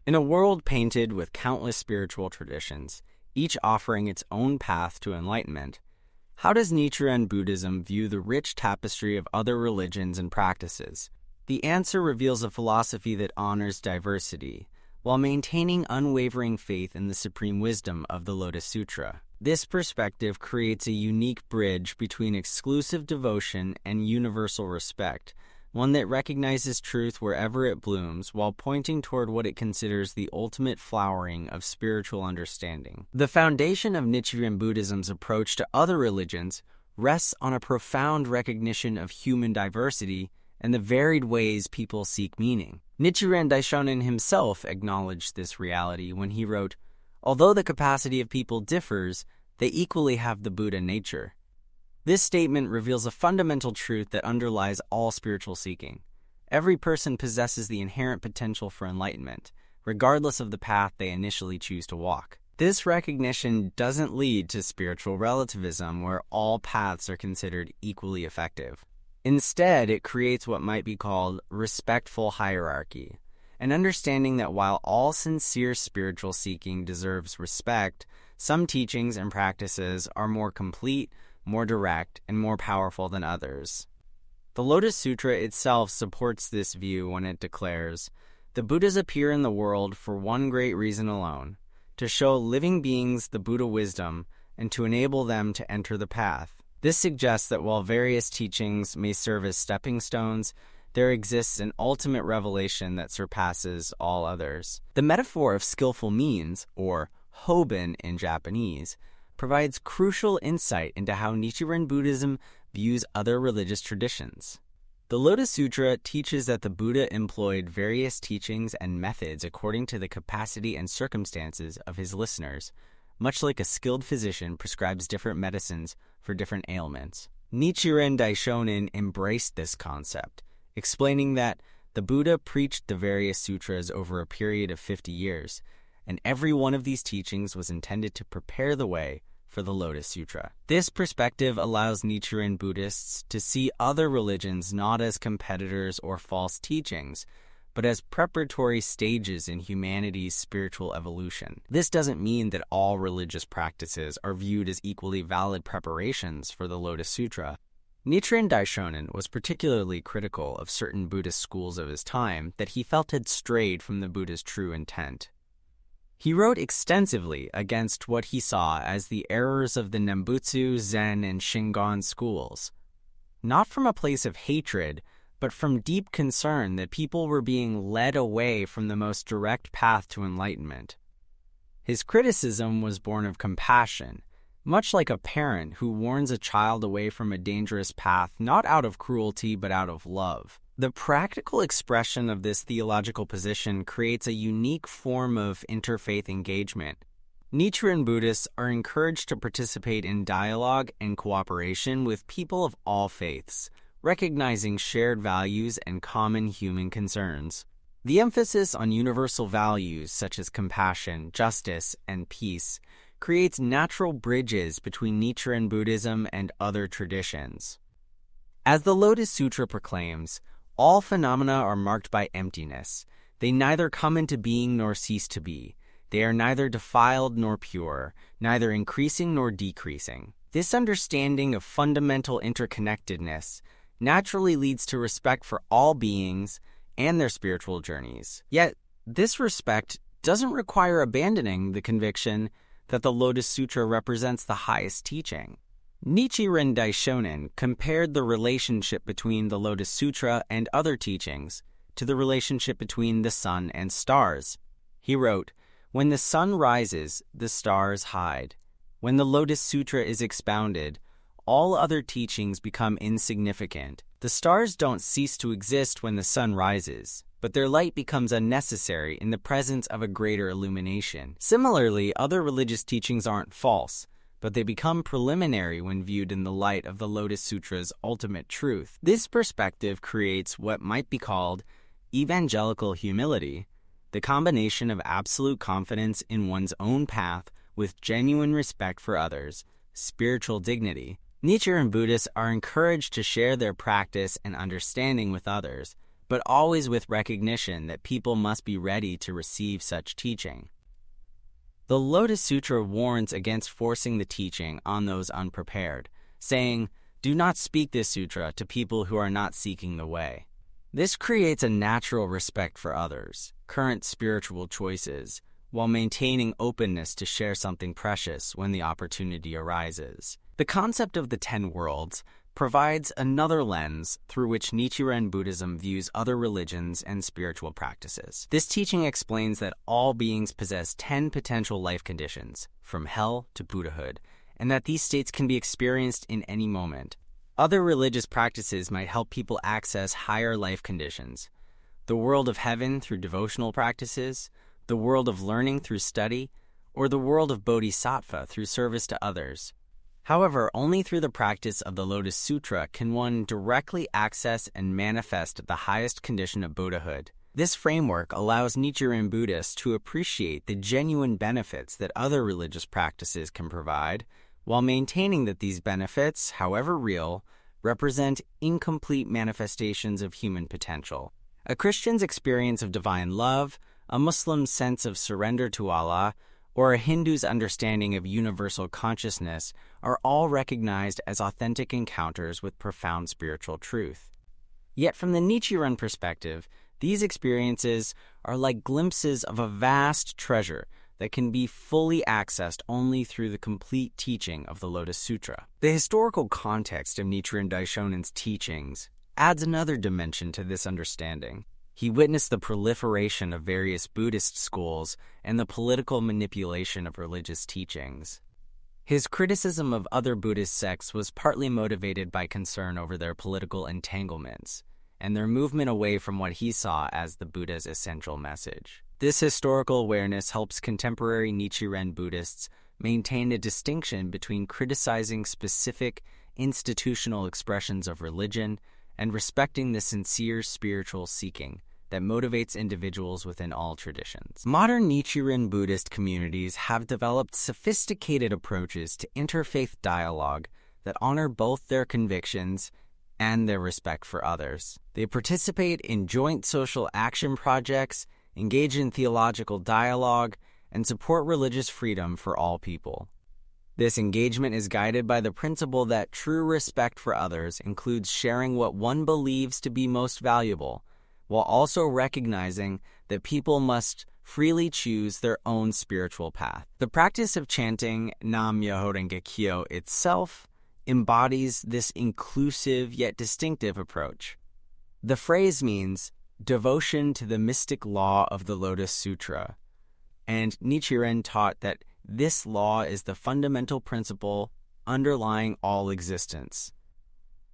In a world painted with countless spiritual traditions, each offering its own path to enlightenment, how does Nichiren Buddhism view the rich tapestry of other religions and practices? The answer reveals a philosophy that honors diversity, while maintaining unwavering faith in the supreme wisdom of the Lotus Sutra. This perspective creates a unique bridge between exclusive devotion and universal respect, one that recognizes truth wherever it blooms while pointing toward what it considers the ultimate flowering of spiritual understanding. The foundation of Nichiren Buddhism's approach to other religions rests on a profound recognition of human diversity and the varied ways people seek meaning. Nichiren Daishonin himself acknowledged this reality when he wrote, "Although the capacity of people differs, they equally have the Buddha nature." This statement reveals a fundamental truth that underlies all spiritual seeking. Every person possesses the inherent potential for enlightenment, regardless of the path they initially choose to walk. This recognition doesn't lead to spiritual relativism, where all paths are considered equally effective. Instead, it creates what might be called respectful hierarchy, an understanding that while all sincere spiritual seeking deserves respect, some teachings and practices are more complete, more direct, and more powerful than others. The Lotus Sutra itself supports this view when it declares, "The Buddhas appear in the world for one great reason alone, to show living beings the Buddha wisdom and to enable them to enter the path." This suggests that while various teachings may serve as stepping stones, there exists an ultimate revelation that surpasses all others. The metaphor of skillful means, or hoben in Japanese, provides crucial insight into how Nichiren Buddhism views other religious traditions. The Lotus Sutra teaches that the Buddha employed various teachings and methods according to the capacity and circumstances of his listeners, much like a skilled physician prescribes different medicines for different ailments. Nichiren Daishonin embraced this concept, explaining that the Buddha preached the various sutras over a period of 50 years, and every one of these teachings was intended to prepare the way for the Lotus Sutra. This perspective allows Nichiren Buddhists to see other religions not as competitors or false teachings, but as preparatory stages in humanity's spiritual evolution. This doesn't mean that all religious practices are viewed as equally valid preparations for the Lotus Sutra. Nichiren Daishonin was particularly critical of certain Buddhist schools of his time that he felt had strayed from the Buddha's true intent. He wrote extensively against what he saw as the errors of the Nembutsu, Zen, and Shingon schools, not from a place of hatred, but from deep concern that people were being led away from the most direct path to enlightenment. His criticism was born of compassion, much like a parent who warns a child away from a dangerous path not out of cruelty but out of love. The practical expression of this theological position creates a unique form of interfaith engagement. Nichiren Buddhists are encouraged to participate in dialogue and cooperation with people of all faiths, recognizing shared values and common human concerns. The emphasis on universal values such as compassion, justice, and peace creates natural bridges between Nichiren Buddhism and other traditions. As the Lotus Sutra proclaims, all phenomena are marked by emptiness. They neither come into being nor cease to be. They are neither defiled nor pure, neither increasing nor decreasing. This understanding of fundamental interconnectedness naturally leads to respect for all beings and their spiritual journeys. Yet, this respect doesn't require abandoning the conviction that the Lotus Sutra represents the highest teaching. Nichiren Daishonin compared the relationship between the Lotus Sutra and other teachings to the relationship between the sun and stars. He wrote, "When the sun rises, the stars hide. When the Lotus Sutra is expounded, all other teachings become insignificant. The stars don't cease to exist when the sun rises, but their light becomes unnecessary in the presence of a greater illumination. Similarly, other religious teachings aren't false, but they become preliminary when viewed in the light of the Lotus Sutra's ultimate truth." This perspective creates what might be called evangelical humility, the combination of absolute confidence in one's own path with genuine respect for others, spiritual dignity. Nichiren Buddhists are encouraged to share their practice and understanding with others, but always with recognition that people must be ready to receive such teaching. The Lotus Sutra warns against forcing the teaching on those unprepared, saying, "Do not speak this sutra to people who are not seeking the way." This creates a natural respect for others, current spiritual choices, while maintaining openness to share something precious when the opportunity arises. The concept of the 10 worlds provides another lens through which Nichiren Buddhism views other religions and spiritual practices. This teaching explains that all beings possess 10 potential life conditions, from hell to Buddhahood, and that these states can be experienced in any moment. Other religious practices might help people access higher life conditions: the world of heaven through devotional practices, the world of learning through study, or the world of bodhisattva through service to others. However, only through the practice of the Lotus Sutra can one directly access and manifest the highest condition of Buddhahood. This framework allows Nichiren Buddhists to appreciate the genuine benefits that other religious practices can provide, while maintaining that these benefits, however real, represent incomplete manifestations of human potential. A Christian's experience of divine love, a Muslim's sense of surrender to Allah, or a Hindu's understanding of universal consciousness are all recognized as authentic encounters with profound spiritual truth. Yet from the Nichiren perspective, these experiences are like glimpses of a vast treasure that can be fully accessed only through the complete teaching of the Lotus Sutra. The historical context of Nichiren Daishonen's teachings adds another dimension to this understanding. He witnessed the proliferation of various Buddhist schools and the political manipulation of religious teachings. His criticism of other Buddhist sects was partly motivated by concern over their political entanglements and their movement away from what he saw as the Buddha's essential message. This historical awareness helps contemporary Nichiren Buddhists maintain a distinction between criticizing specific institutional expressions of religion and respecting the sincere spiritual seeking that motivates individuals within all traditions. Modern Nichiren Buddhist communities have developed sophisticated approaches to interfaith dialogue that honor both their convictions and their respect for others. They participate in joint social action projects, engage in theological dialogue, and support religious freedom for all people. This engagement is guided by the principle that true respect for others includes sharing what one believes to be most valuable, while also recognizing that people must freely choose their own spiritual path. The practice of chanting Nam Myoho Renge Kyo itself embodies this inclusive yet distinctive approach. The phrase means devotion to the mystic law of the Lotus Sutra, and Nichiren taught that this law is the fundamental principle underlying all existence.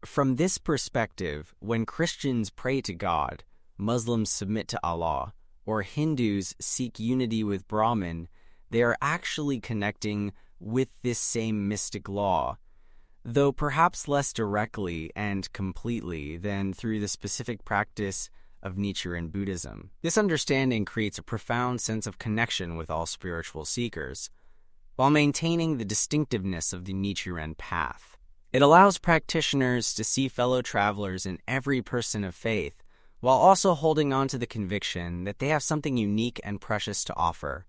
From this perspective, when Christians pray to God, Muslims submit to Allah, or Hindus seek unity with Brahman, they are actually connecting with this same mystic law, though perhaps less directly and completely than through the specific practice of Nichiren Buddhism. This understanding creates a profound sense of connection with all spiritual seekers, while maintaining the distinctiveness of the Nichiren path. It allows practitioners to see fellow travelers in every person of faith, while also holding on to the conviction that they have something unique and precious to offer.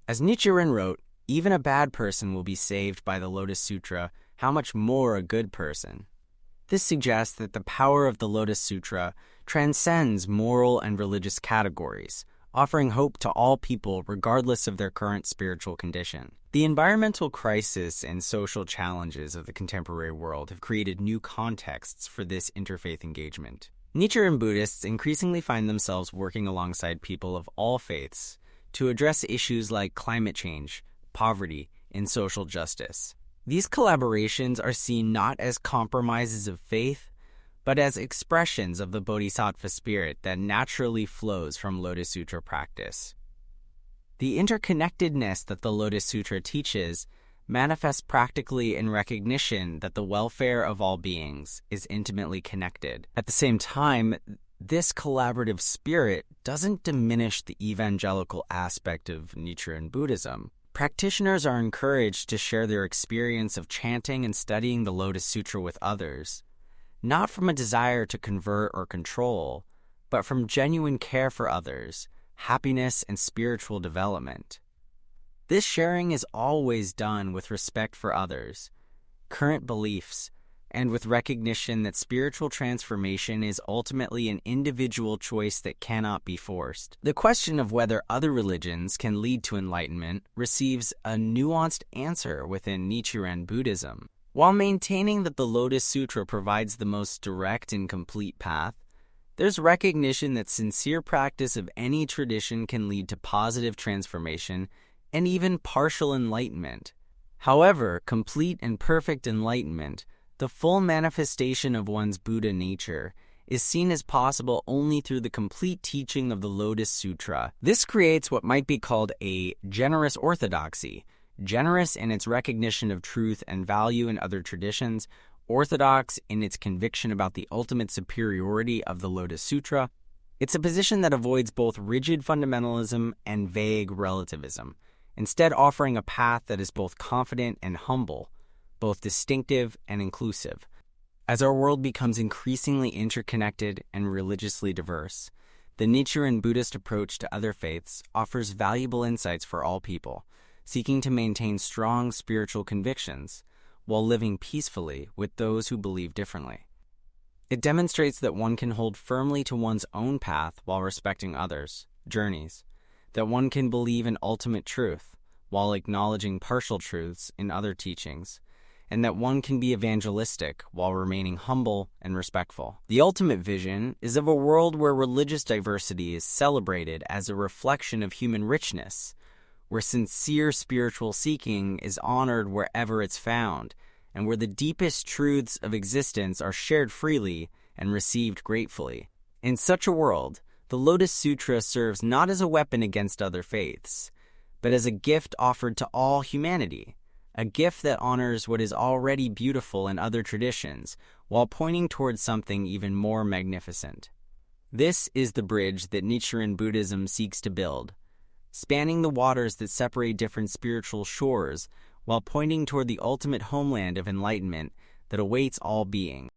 As Nichiren wrote, even a bad person will be saved by the Lotus Sutra, how much more a good person? This suggests that the power of the Lotus Sutra transcends moral and religious categories, offering hope to all people regardless of their current spiritual condition. The environmental crisis and social challenges of the contemporary world have created new contexts for this interfaith engagement. Nichiren Buddhists increasingly find themselves working alongside people of all faiths to address issues like climate change, poverty, and social justice. These collaborations are seen not as compromises of faith, but as expressions of the bodhisattva spirit that naturally flows from Lotus Sutra practice. The interconnectedness that the Lotus Sutra teaches manifests practically in recognition that the welfare of all beings is intimately connected. At the same time, this collaborative spirit doesn't diminish the evangelical aspect of Nichiren Buddhism. Practitioners are encouraged to share their experience of chanting and studying the Lotus Sutra with others, not from a desire to convert or control, but from genuine care for others, happiness, and spiritual development. This sharing is always done with respect for others, current beliefs, and with recognition that spiritual transformation is ultimately an individual choice that cannot be forced. The question of whether other religions can lead to enlightenment receives a nuanced answer within Nichiren Buddhism. While maintaining that the Lotus Sutra provides the most direct and complete path, there's recognition that sincere practice of any tradition can lead to positive transformation and even partial enlightenment. However, complete and perfect enlightenment, the full manifestation of one's Buddha nature, is seen as possible only through the complete teaching of the Lotus Sutra. This creates what might be called a generous orthodoxy, generous in its recognition of truth and value in other traditions, orthodox in its conviction about the ultimate superiority of the Lotus Sutra. It's a position that avoids both rigid fundamentalism and vague relativism, instead offering a path that is both confident and humble, both distinctive and inclusive. As our world becomes increasingly interconnected and religiously diverse, the Nichiren Buddhist approach to other faiths offers valuable insights for all people, seeking to maintain strong spiritual convictions while living peacefully with those who believe differently. It demonstrates that one can hold firmly to one's own path while respecting others' journeys, that one can believe in ultimate truth while acknowledging partial truths in other teachings, and that one can be evangelistic while remaining humble and respectful. The ultimate vision is of a world where religious diversity is celebrated as a reflection of human richness, where sincere spiritual seeking is honored wherever it's found, and where the deepest truths of existence are shared freely and received gratefully. In such a world, the Lotus Sutra serves not as a weapon against other faiths, but as a gift offered to all humanity, a gift that honors what is already beautiful in other traditions while pointing towards something even more magnificent. This is the bridge that Nichiren Buddhism seeks to build, spanning the waters that separate different spiritual shores while pointing toward the ultimate homeland of enlightenment that awaits all beings.